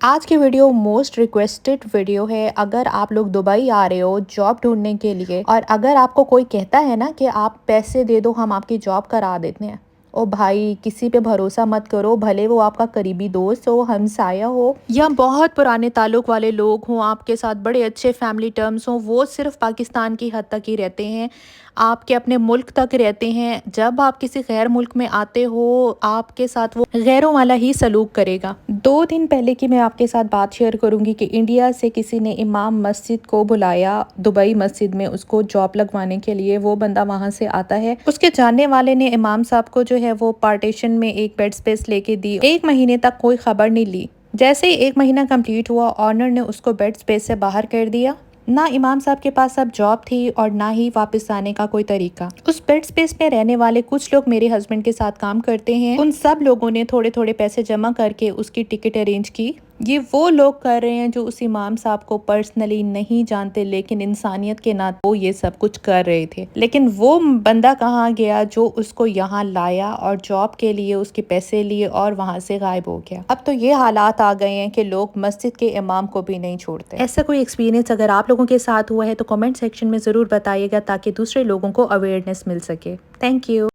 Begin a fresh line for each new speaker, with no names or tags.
آج کی video most requested video ہے۔ اگر آپ لوگ دبئی آ رہے ہو جاب ڈھونڈنے کے لیے، اور اگر آپ کو کوئی کہتا ہے نا کہ آپ پیسے دے دو ہم آپ کی جاب کرا دیتے ہیں، او بھائی کسی پہ بھروسہ مت کرو، بھلے وہ آپ کا قریبی دوست ہو، ہمسایہ ہو، یا بہت پرانے تعلق والے لوگ ہوں، آپ کے ساتھ بڑے اچھے فیملی ٹرمز ہوں، وہ صرف پاکستان کی حد تک ہی رہتے ہیں، آپ کے اپنے ملک تک رہتے ہیں۔ جب آپ کسی غیر ملک میں آتے ہو، آپ کے ساتھ وہ غیروں والا ہی سلوک کرے گا۔ 2 دن پہلے کی میں آپ کے ساتھ بات شیئر کروں گی کہ انڈیا سے کسی نے امام مسجد کو بلایا دبئی مسجد میں، اس کو جاب لگوانے کے لیے۔ وہ بندہ وہاں سے آتا ہے، اس کے جاننے والے نے امام صاحب کو جو ہے وہ پارٹیشن میں ایک بیڈ سپیس لے کے دی۔ 1 مہینے تک کوئی خبر نہیں لی۔ جیسے ہی 1 مہینہ کمپلیٹ ہوا، آنر نے اس کو بیڈ سپیس سے باہر کر دیا۔ نہ امام صاحب کے پاس اب جاب تھی اور نہ ہی واپس آنے کا کوئی طریقہ۔ اس بیڈ سپیس میں رہنے والے کچھ لوگ میرے ہسبینڈ کے ساتھ کام کرتے ہیں، ان سب لوگوں نے تھوڑے تھوڑے پیسے جمع کر کے اس کی ٹکٹ ارینج کی۔ یہ وہ لوگ کر رہے ہیں جو اس امام صاحب کو پرسنلی نہیں جانتے، لیکن انسانیت کے ناطے وہ یہ سب کچھ کر رہے تھے۔ لیکن وہ بندہ کہاں گیا جو اس کو یہاں لایا اور جاب کے لیے اس کے پیسے لیے اور وہاں سے غائب ہو گیا۔ اب تو یہ حالات آ گئے ہیں کہ لوگ مسجد کے امام کو بھی نہیں چھوڑتے۔ ایسا کوئی ایکسپیرینس اگر آپ لوگوں کے ساتھ ہوا ہے تو کمنٹ سیکشن میں ضرور بتائیے گا، تاکہ دوسرے لوگوں کو اویئرنیس مل سکے۔ Thank you.